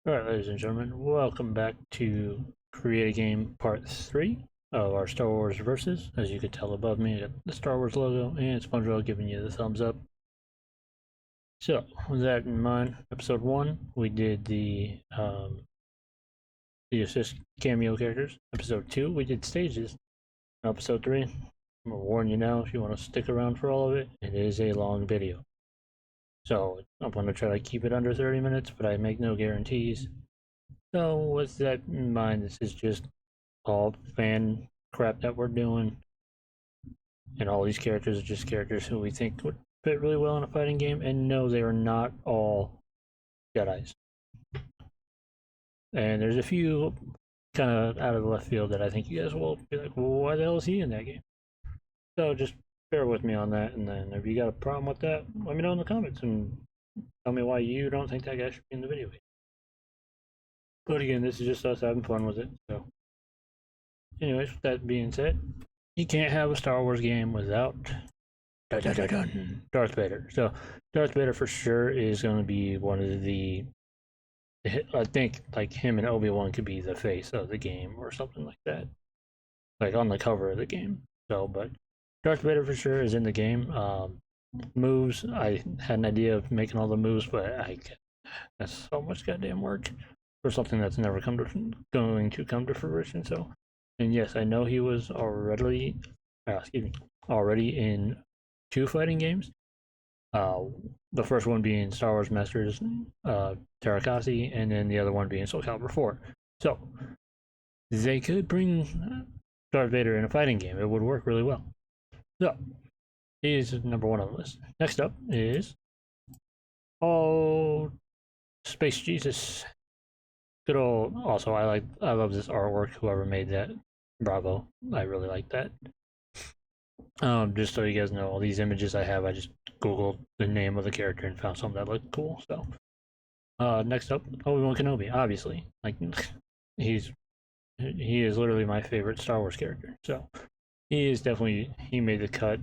Alright, ladies and gentlemen, welcome back to Create a Game Part 3 of our Star Wars Versus. As you can tell above me, I got the Star Wars logo and SpongeBob giving you the thumbs up. So, with that in mind, Episode 1, we did the assist cameo characters. Episode 2, we did stages. Episode 3, I'm going to warn you now, if you want to stick around for all of it, it is a long video. So, I'm going to try to keep it under 30 minutes, but I make no guarantees. So with that in mind, this is just all fan crap that we're doing, and all these characters are just characters who we think would fit really well in a fighting game. And no, they are not all Jedi's. And there's a few kind of out of the left field that I think you guys will be like, well, why the hell is he in that game? So just bear with me on that, and then if you got a problem with that, let me know in the comments and tell me why you don't think that guy should be in the video game. But again, this is just us having fun with it. So, anyways, with that being said, you can't have a Star Wars game without Darth Vader. So, Darth Vader for sure is going to be one of the. I think like him and Obi-Wan could be the face of the game or something like that, like on the cover of the game. So, but Darth Vader for sure is in the game. Moves, I had an idea of making all the moves, but that's so much goddamn work for something that's never going to come to fruition. So, and yes, I know he was already in two fighting games. The first one being Star Wars Masters Tarakasi, and then the other one being Soul Calibur 4. So they could bring Darth Vader in a fighting game. It would work really well. So he is number one on the list. Next up is Space Jesus. Good old. Also, I love this artwork. Whoever made that, bravo. I really like that. Just so you guys know, all these images I have, I just googled the name of the character and found something that looked cool. So, next up, Obi-Wan Kenobi. Obviously, like he is literally my favorite Star Wars character. So, he made the cut.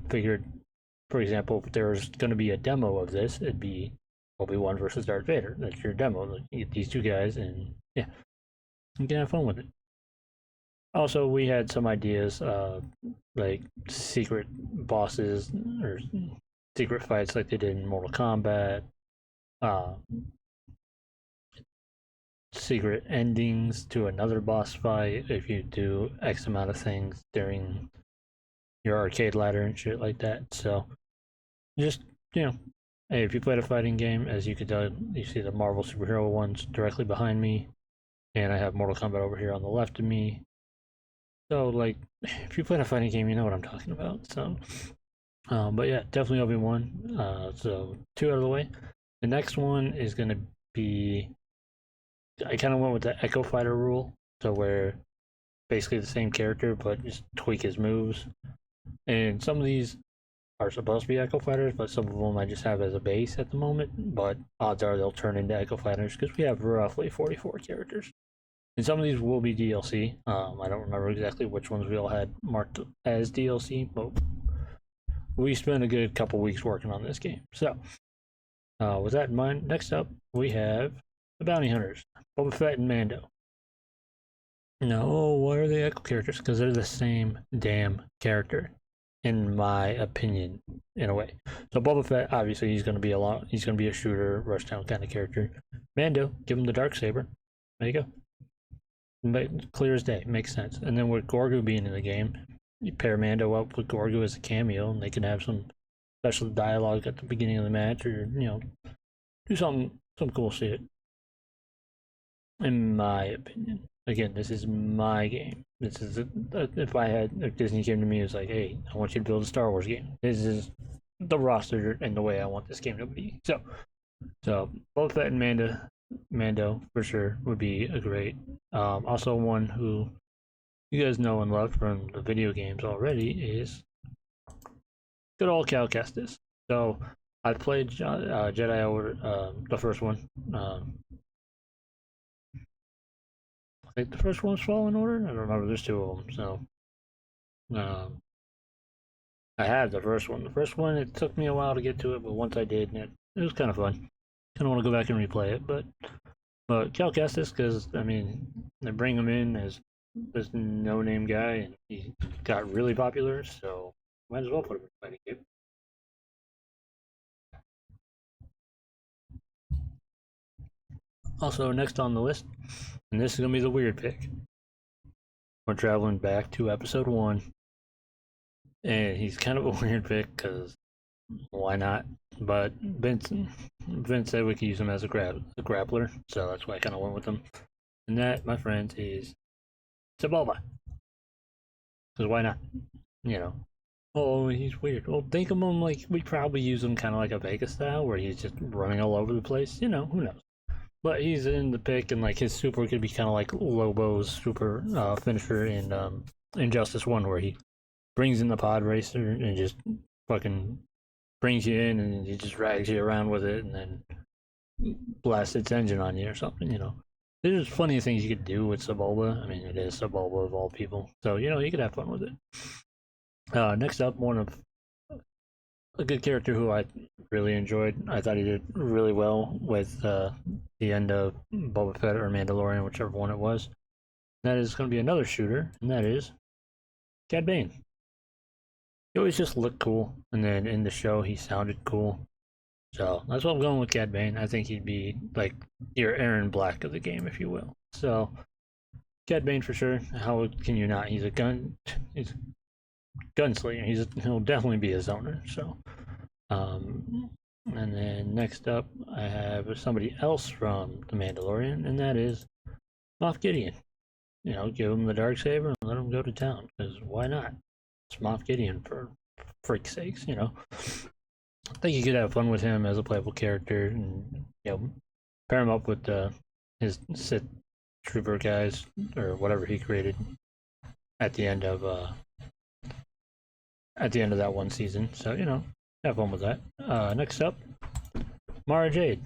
Figured, for example, if there was going to be a demo of this, it'd be Obi-Wan versus Darth Vader. That's your demo. Like, you get these two guys, and yeah, you can have fun with it. Also, we had some ideas, like secret bosses or secret fights, like they did in Mortal Kombat. Uh, Secret endings to another boss fight if you do X amount of things during your arcade ladder and shit like that. So, just you know, hey, if you played a fighting game, as you can tell, you see the Marvel superhero ones directly behind me, and I have Mortal Kombat over here on the left of me. So, like, if you played a fighting game, you know what I'm talking about. So, but yeah, definitely Obi-Wan. So, two out of the way. The next one is going to be. I kind of went with the Echo Fighter rule. So, where basically the same character, but just tweak his moves. And some of these are supposed to be Echo Fighters, but some of them I just have as a base at the moment. But odds are they'll turn into Echo Fighters because we have roughly 44 characters. And some of these will be DLC. I don't remember exactly which ones we all had marked as DLC, but we spent a good couple weeks working on this game. So, with that in mind, next up we have the Bounty Hunters, Boba Fett and Mando. No, why are they Echo characters? Because they're the same damn character, in my opinion, in a way. So Boba Fett, obviously, he's going to be a shooter, rushdown kind of character. Mando, give him the dark saber. There you go. Clear as day, makes sense. And then with Gorgu being in the game, you pair Mando up with Gorgu as a cameo, and they can have some special dialogue at the beginning of the match, or do some cool shit. In my opinion, again, this is my game. This is if Disney came to me and was like, "Hey, I want you to build a Star Wars game. This is the roster and the way I want this game to be." So both Fett and Mando for sure would be a great. Also, one who you guys know and love from the video games already is good old Cal Kestis. So I've played Jedi Order, the first one. I think the first one's Fallen Order. I don't remember. There's two of them. So I had the first one. The first one, it took me a while to get to it, but once I did, it was kind of fun. Kind of want to go back and replay it, but But Cal Kestis, because I mean, they bring him in as this no-name guy, and he got really popular, so might as well put him in a fighting game. Also, next on the list, and this is gonna be the weird pick. We're traveling back to episode 1, and he's kind of a weird pick because why not? But Vince said we could use him as a grappler, so that's why I kind of went with him. And that, my friends, is Sebulba. Because why not? You know. Oh, he's weird. Well, think of him like we probably use him kind of like a Vega style, where he's just running all over the place. You know, who knows? But he's in the pick, and like his super could be kind of like Lobo's super finisher in Injustice 1, where he brings in the pod racer and just fucking brings you in, and he just drags you around with it, and then blasts its engine on you or something. You know, there's funny things you could do with Sebulba. I mean, it is Sebulba of all people, so you know you could have fun with it. Next up, one of a good character who I really enjoyed. I thought he did really well with the end of Boba Fett or Mandalorian, whichever one it was. That is going to be another shooter, and that is Cad Bane. He always just looked cool, and then in the show he sounded cool. So that's what I'm going with Cad Bane. I think he'd be like your Aaron Black of the game, if you will. So Cad Bane for sure. How can you not? He's a gunslinger. He'll definitely be a zoner. So, and then next up, I have somebody else from The Mandalorian, and that is Moff Gideon. You know, give him the dark saber and let him go to town. Because why not? It's Moff Gideon for freak's sakes. You know, I think you could have fun with him as a playable character, and you know, pair him up with his Sith trooper guys or whatever he created at the end of that one season. So, you know, have fun with that. Next up, Mara Jade.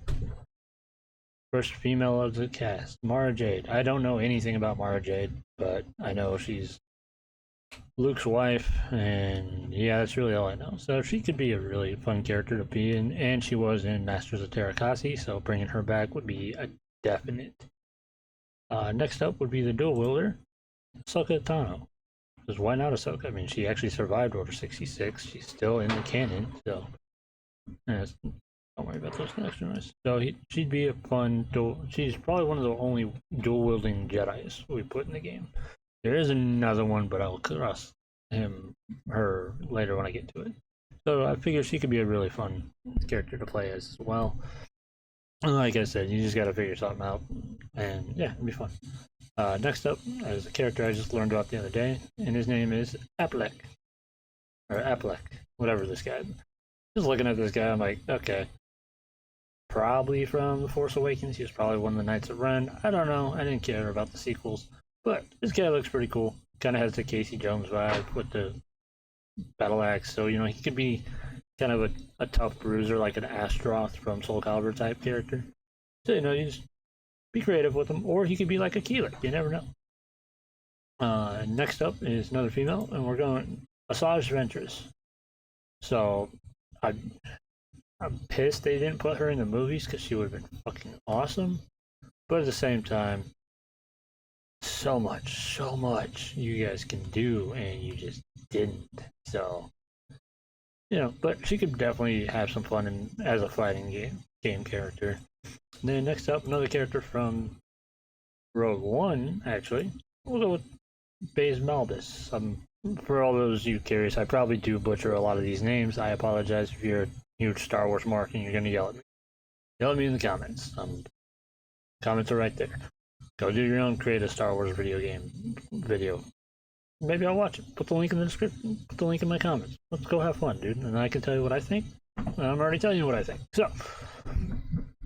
First female of the cast, Mara Jade. I don't know anything about Mara Jade, but I know she's Luke's wife, and yeah, that's really all I know. So she could be a really fun character to be in, and she was in Masters of Terrakasi, so bringing her back would be a definite. Next up would be the dual wielder, Ahsoka Tano. Because why not Ahsoka? I mean, she actually survived Order 66. She's still in the canon, so don't worry about those extra noise. So she'd be a fun dual. She's probably one of the only dual wielding Jedi's we put in the game. There is another one, but I'll cross her later when I get to it. So I figure she could be a really fun character to play as well. And like I said, you just got to figure something out, and yeah, it'd be fun. Next up is a character I just learned about the other day, and his name is Apelec. Or Apelec, whatever this guy. Just looking at this guy, I'm like, okay. Probably from The Force Awakens. He was probably one of the Knights of Ren. I don't know. I didn't care about the sequels. But this guy looks pretty cool. Kind of has the Casey Jones vibe with the battle axe. So, you know, he could be kind of a tough bruiser, like an Astroth from Soul Calibur type character. So, you know, you just be creative with him, or he could be like a Keeler. You never know. Next up is another female, and we're going Asajj Ventress. So I'm pissed they didn't put her in the movies because she would have been fucking awesome. But at the same time, so much you guys can do, and you just didn't. So, you know, but she could definitely have some fun as a fighting game character. And then next up, another character from Rogue One, actually. We'll go with Baze Malbus. For all those you curious, I probably do butcher a lot of these names. I apologize if you're a huge Star Wars mark and you're going to yell at me. Yell at me in the comments. Comments are right there. Go do your own, create a Star Wars video. Maybe I'll watch it. Put the link in the description. Put the link in my comments. Let's go have fun, dude. And I can tell you what I think. I'm already telling you what I think. So,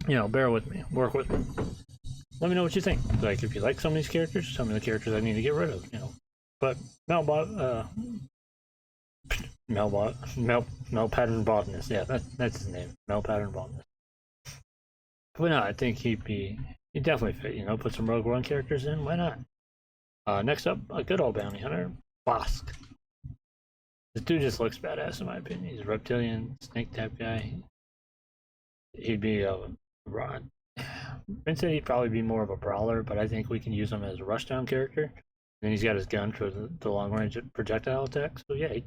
you know, bear with me. Work with me. Let me know what you think. Like, if you like some of these characters, some of the characters I need to get rid of, you know. But Mel Pattern Botanist. Yeah, that's his name. Mel Pattern Botanist. But no, I think he'd definitely fit, you know, put some Rogue One characters in, why not? Next up, a good old bounty hunter, Bosk. This dude just looks badass in my opinion. He's a reptilian, snake type guy. He'd be a Ben said he'd probably be more of a brawler, but I think we can use him as a rushdown character. And he's got his gun for the long range projectile attack. So yeah, he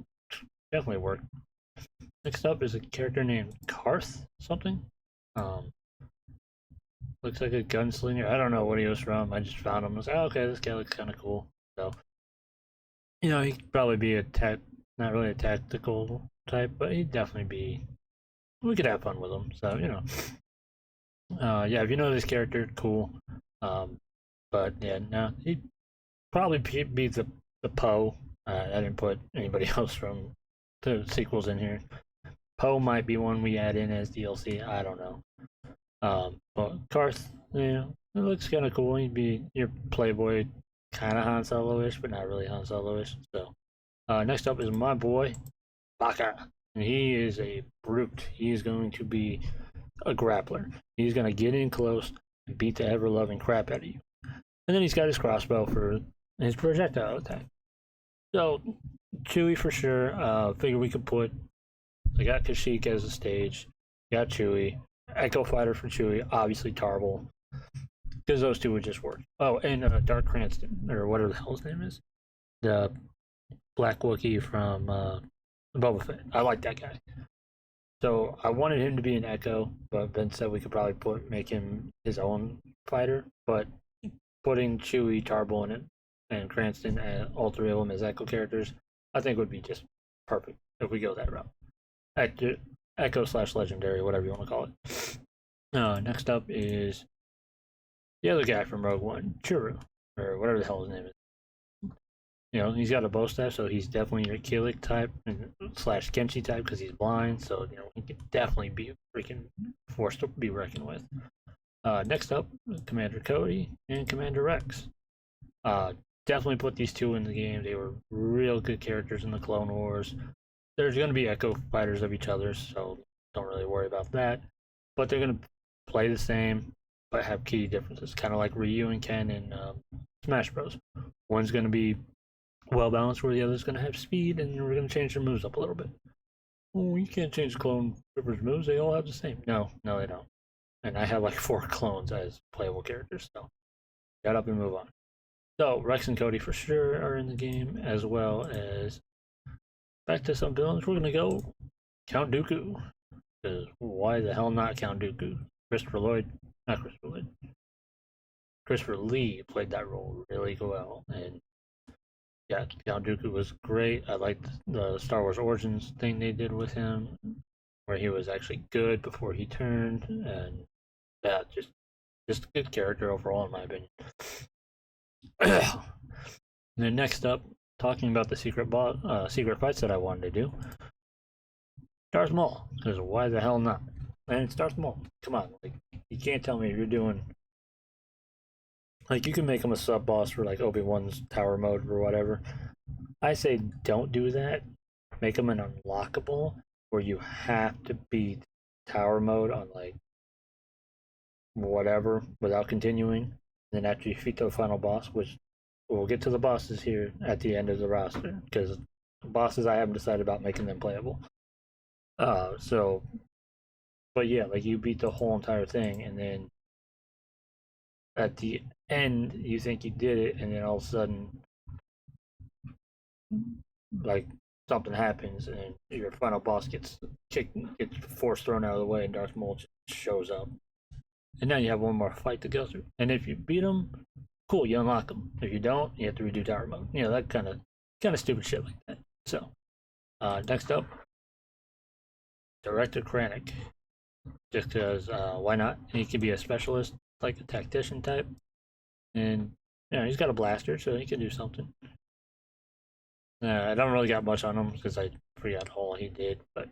definitely work. Next up is a character named Karth something. Um, looks like a gunslinger. I don't know what he was from. I just found him. I was like, oh, okay, this guy looks kind of cool. So, he'd probably be not really a tactical type, but he'd definitely be. We could have fun with him. So, yeah, if you know this character, cool. But yeah, no, he'd probably be the Poe. I didn't put anybody else from the sequels in here. Poe might be one we add in as DLC. I don't know. But Karth, it looks kind of cool. He'd be your playboy, kind of Han Solo-ish, but not really Han Solo-ish. So, next up is my boy, Baka. And he is a brute. He is going to be a grappler. He's going to get in close and beat the ever-loving crap out of you. And then he's got his crossbow for his projectile attack. So, Chewie for sure. Figure we could put. I got Kashyyyk as a stage. Got Chewie. Echo Fighter for Chewie. Obviously Tarble. Because those two would just work. Oh, and Dark Cranston, or whatever the hell his name is. The Black Wookiee from Boba Fett. I like that guy. So I wanted him to be an Echo, but Ben said we could probably make him his own fighter. But putting Chewie, Tarble, and Cranston, all three of them as Echo characters, I think would be just perfect if we go that route. Echo / Legendary, whatever you want to call it. Next up is the other guy from Rogue One, Churu, or whatever the hell his name is. He's got a bow staff, so he's definitely your Kilik type and / Kenshi type because he's blind. So he could definitely be a freaking force to be reckoned with. Next up, Commander Cody and Commander Rex. Definitely put these two in the game. They were real good characters in the Clone Wars. There's going to be Echo fighters of each other, so don't really worry about that. But they're going to play the same, but have key differences, kind of like Ryu and Ken in Smash Bros. One's going to be well balanced, where the other's going to have speed, and we're going to change their moves up a little bit. Oh, you can't change the Clone Troopers' moves; they all have the same. No, they don't. And I have like 4 clones as playable characters, so shut up and move on. So Rex and Cody for sure are in the game, as well as back to some villains. We're gonna go Count Dooku. Because why the hell not Count Dooku? Christopher Lee played that role really well, and yeah, Count Dooku was great. I liked the Star Wars Origins thing they did with him, where he was actually good before he turned, and yeah, just a good character overall in my opinion. And then next up, talking about the secret fights that I wanted to do, Darth Maul. Because why the hell not? And it's Darth Maul. Come on, you can't tell me you're doing. You can make him a sub boss for Obi-Wan's Tower mode or whatever. I say don't do that. Make him an unlockable where you have to beat Tower mode on whatever without continuing. And then after you defeat the final boss, which we'll get to the bosses here at the end of the roster, because bosses I haven't decided about making them playable. But yeah, you beat the whole entire thing, and then at the end you think you did it, and then all of a sudden something happens and your final boss gets force thrown out of the way, and Darth Maul just shows up, and now you have one more fight to go through. And if you beat him, cool, you unlock him. If you don't, you have to redo Tower mode. That kind of stupid shit like that. So next up, Director Krennic. Just because why not? He could be a specialist, like a tactician type, and he's got a blaster, so he can do something. I don't really got much on him because I forgot all he did, but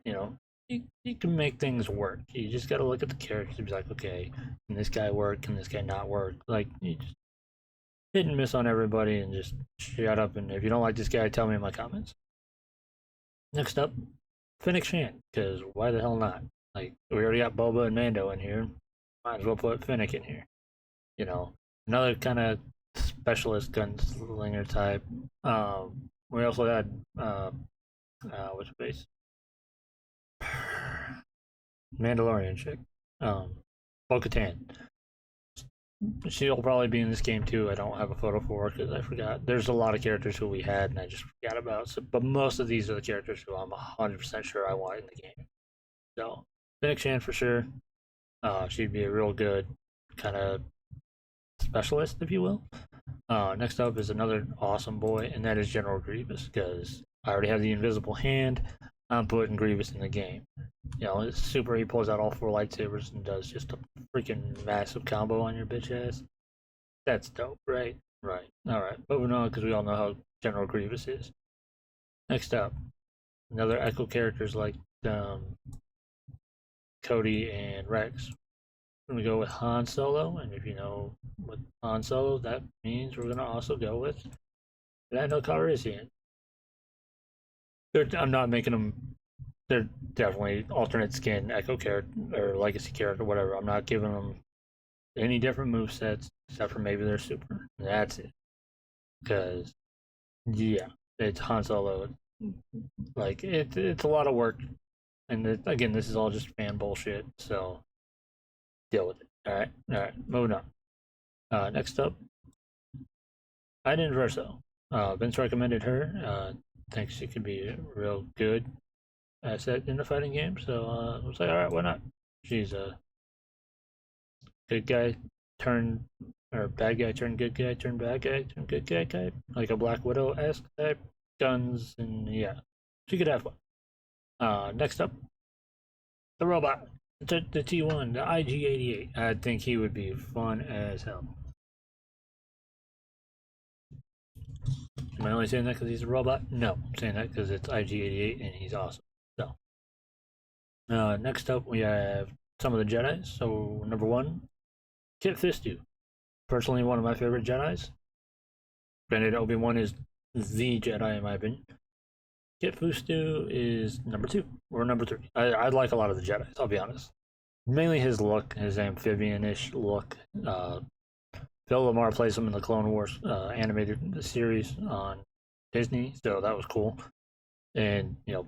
he can make things work. You just got to look at the characters and be like, okay, can this guy work? Can this guy not work? You just hit and miss on everybody, and just shut up. And if you don't like this guy, tell me in my comments. Next up, Fennec Shand, because why the hell not? We already got Boba and Mando in here. Might as well put Fennec in here. Another kind of specialist gunslinger type. We also had what's her face? Mandalorian chick. Bo-Katan. she'll probably be in this game too. I don't have a photo for her because I forgot. There's a lot of characters who we had and I just forgot about. So, but most of these are the characters who I'm 100% sure I want in the game. So, Fennec Shan for sure. She'd be a real good kind of specialist, if you will. Next up is another awesome boy, and that is General Grievous, because I already have the invisible hand. I'm putting Grievous in the game. You know, it's super. He pulls out all 4 lightsabers and does just a freaking massive combo on your bitch ass. That's dope, right? Right. All right. Moving on, because we all know how General Grievous is. Next up, another Echo characters like Cody and Rex. We're gonna go with Han Solo, and if you know what Han Solo, that means we're gonna also go with Lando Calrissian. I'm not making them. They're definitely alternate skin Echo character or Legacy character, whatever. I'm not giving them any different move sets except for maybe their super. That's it. Because yeah, it's Han Solo. Like it's a lot of work, and again, this is all just fan bullshit. So deal with it. All right. Moving on. Next up, Iden Verso. Vince recommended her. Thinks she could be a real good asset in the fighting game. So I was like, all right, why not? She's a good guy turn or bad guy turn good guy turn bad guy turn good guy type, like a Black Widow esque type. Guns and yeah, she could have fun. Next up, the robot, the T1, the IG-88. I think he would be fun as hell. Am I only saying that because he's a robot? No, I'm saying that because it's IG-88 and he's awesome. So, next up we have some of the Jedi's. So, number 1, Kit Fisto. Personally, one of my favorite Jedi's. Granted, Obi-Wan is the Jedi in my opinion. Kit Fisto is number 2 or number 3. I like a lot of the Jedi's, I'll be honest. Mainly his look, his amphibian-ish look. Phil Lamar plays him in the Clone Wars animated series on Disney, so that was cool. And you know,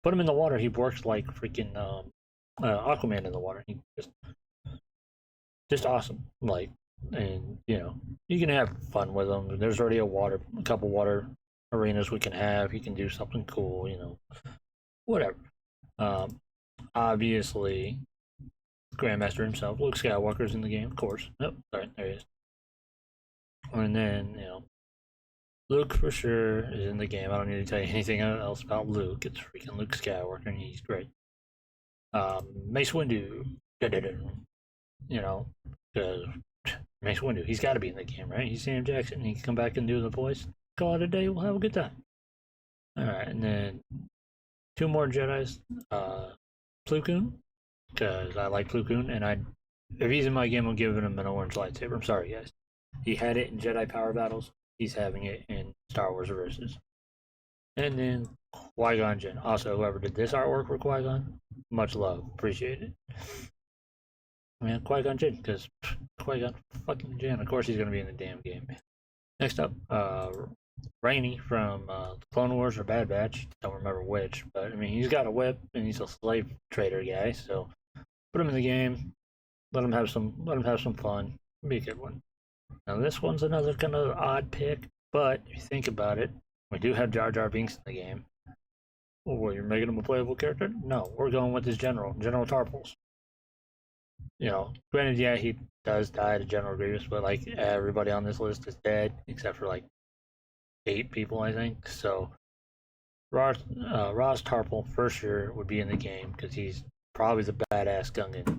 put him in the water, he works like freaking Aquaman in the water. He just awesome. Like, and you know, you can have fun with him. There's already a couple water arenas we can have. He can do something cool, you know, whatever. Obviously, Grandmaster himself, Luke Skywalker's in the game, of course. Oh, sorry, there he is. And then, you know, Luke for sure is in the game. I don't need to tell you anything else about Luke. It's freaking Luke Skywalker, and he's great. Mace Windu, you know, because Mace Windu, he's got to be in the game, right? He's Sam Jackson. He can come back and do the voice. Call it a day. We'll have a good time. All right, and then 2 more Jedi's. Plo Koon, because I like Plo Koon, and if he's in my game, I'm giving him an orange lightsaber. I'm sorry, guys. He had it in Jedi Power Battles. He's having it in Star Wars Versus. And then Qui-Gon Jinn. Also, whoever did this artwork for Qui-Gon, much love. Appreciate it. Man, Qui-Gon Jinn, because Qui-Gon fucking Jinn. Of course he's going to be in the damn game. Next up, Rainey from Clone Wars or Bad Batch. Don't remember which, but I mean, he's got a whip and he's a slave trader guy, so put him in the game. Let him have some fun. Be a good one. Now this one's another kind of odd pick, but if you think about it, we do have Jar Jar Binks in the game. Well, you're making him a playable character? No, we're going with his General Tarpals. You know, granted, yeah, he does die to General Grievous, but like everybody on this list is dead except for like 8 people, I think. So Ross Tarpal for sure would be in the game because he's probably the badass Gungan.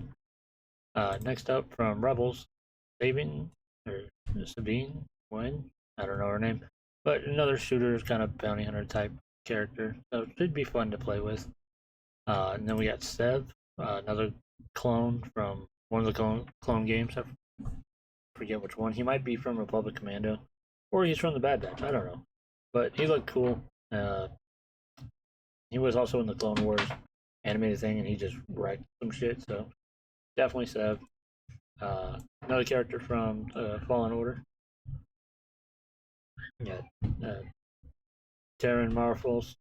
Next up from Rebels, Sabine Wynn, I don't know her name, but another shooter, kind of bounty hunter type character, so it should be fun to play with. And then we got Sev, another clone from one of the clone games. I forget which one. He might be from Republic Commando, or he's from the Bad Batch. I don't know, but he looked cool. He was also in the Clone Wars animated thing, and he just wrecked some shit. So definitely Sev. Another character from Fallen Order. Yeah, Terran Marfels,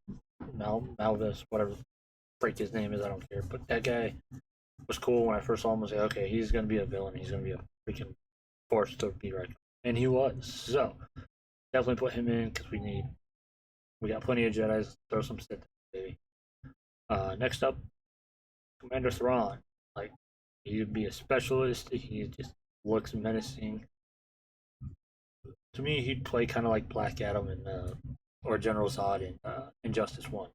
Malvis, whatever freak his name is, I don't care. But that guy was cool when I first saw him. I was like, okay, he's gonna be a villain. He's gonna be a freaking forced to be right, and he was. So definitely put him in because we got plenty of Jedi's. Throw some Sith, baby. Next up, Commander Thrawn. Like he'd be a specialist. He just looks menacing. To me, he'd play kind of like Black Adam in or General Zod in Injustice One.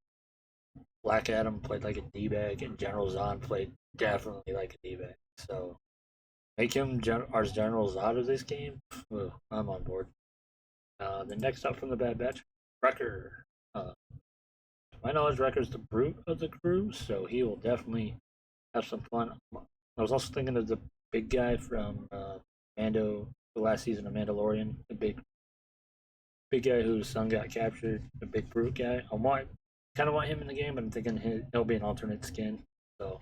Black Adam played like a d-bag, and General Zod played definitely like a d-bag. So make him our General Zod of this game. Ugh, I'm on board. The next up from the Bad Batch, Wrecker. To my knowledge, Wrecker's the brute of the crew, so he will definitely have some fun. I was also thinking of the big guy from Mando, the last season of Mandalorian, the big guy whose son got captured, the big brute guy. Kind of want him in the game, but I'm thinking he'll be an alternate skin. So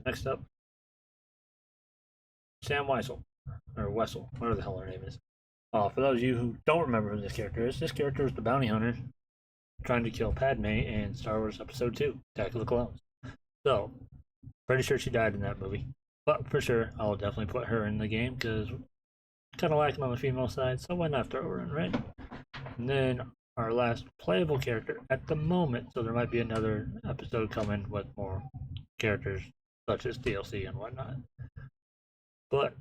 next up, Sam Weisel, or Wessel, whatever the hell her name is. For those of you who don't remember who this character is the bounty hunter trying to kill Padme in Star Wars Episode 2, Attack of the Clones. So, pretty sure she died in that movie. But for sure, I'll definitely put her in the game because kind of lacking on the female side, so why not throw her in, right? And then our last playable character at the moment, so there might be another episode coming with more characters such as DLC and whatnot. But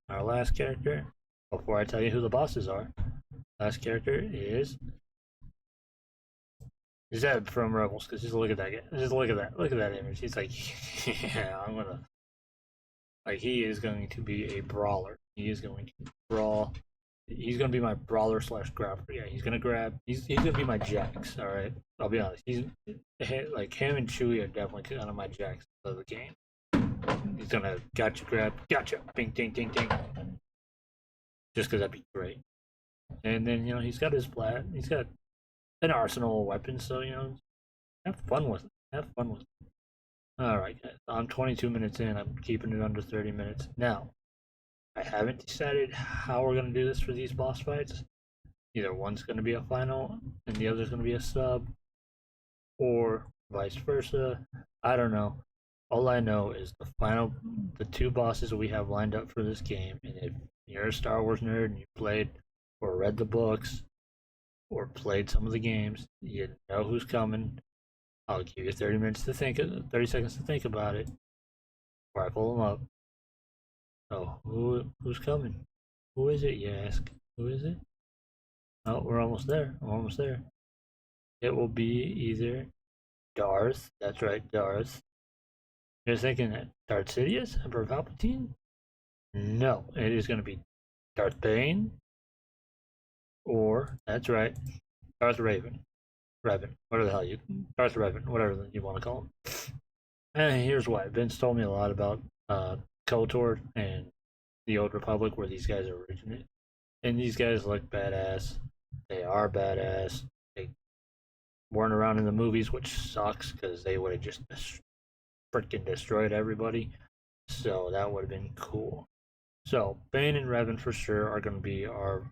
our last character, before I tell you who the bosses are, last character is Zeb from Rebels. Because just look at that guy. Just look at that image. He's like, yeah, I'm gonna. Like he is going to be a brawler. He is going to brawl. He's gonna be my brawler slash grabber. Yeah, he's gonna grab. He's gonna be my Jax. All right, I'll be honest. He's like him and Chewie are definitely kind of my Jax of the game. He's gonna gotcha grab, gotcha, bing, ding, ding, ding. Just because that'd be great. And then he's got his flat. He's got an arsenal of weapons. So have fun with it. Have fun with it. All right, guys. I'm 22 minutes in. I'm keeping it under 30 minutes now. I haven't decided how we're gonna do this for these boss fights. Either one's gonna be a final and the other's gonna be a sub, or vice versa. I don't know. All I know is the two bosses we have lined up for this game. And if you're a Star Wars nerd and you played or read the books or played some of the games, you know who's coming. I'll give you 30 seconds to think about it before I pull them up. Oh, who's coming? Who is it, you ask? Who is it? Oh, we're almost there. I'm almost there. It will be either Darth. That's right, Darth. You're thinking that Darth Sidious, Emperor Palpatine? No, it is going to be Darth Bane, or that's right, Darth Raven, whatever the hell Darth Revan, whatever you want to call him. And here's why. Vince told me a lot about KOTOR and the Old Republic, where these guys originate, and these guys look badass. They are badass. They weren't around in the movies, which sucks because they would have just freaking destroyed everybody. So that would have been cool. So Bane and Revan for sure are going to be our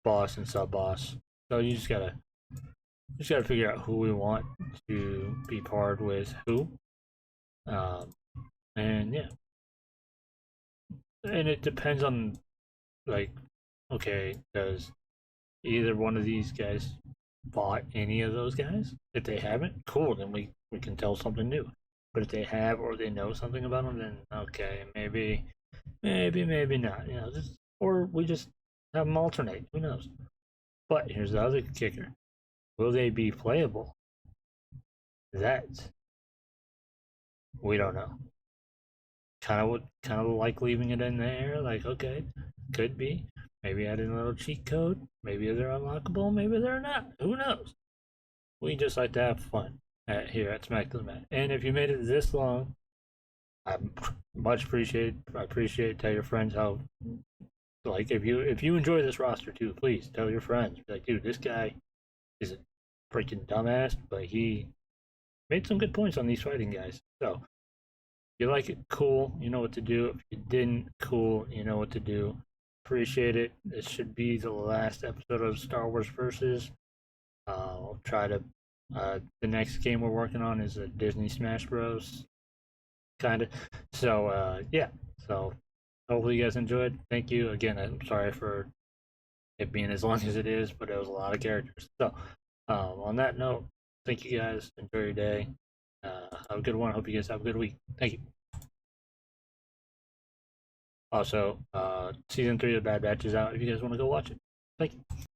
boss and sub boss. So you just gotta figure out who we want to be paired with who. And yeah, and it depends on okay, does either one of these guys fought any of those guys? If they haven't, cool, then we can tell something new. But if they have or they know something about them, then okay, maybe not. Or we just have them alternate. Who knows? But here's the other kicker: will they be playable? That we don't know. Kind of like leaving it in the air. Like, okay, could be. Maybe adding a little cheat code. Maybe they're unlockable. Maybe they're not. Who knows? We just like to have fun here at Smack the Mat. And if you made it this long, I much appreciate. I appreciate. Tell your friends how. Like, if you enjoy this roster too, please tell your friends. Be like, dude, this guy is a freaking dumbass, but he made some good points on these fighting guys. So, if you like it, cool. You know what to do. If you didn't, cool. You know what to do. Appreciate it. This should be the last episode of Star Wars Versus. I'll try to. The next game we're working on is a Disney Smash Bros. kind of. So yeah, so hopefully you guys enjoyed. Thank you again. I'm sorry for it being as long as it is, but it was a lot of characters. So on that note, thank you guys. Enjoy your day. Have a good one. Hope you guys have a good week. Thank you. Also, season 3 of Bad Batch is out if you guys want to go watch it. Thank you.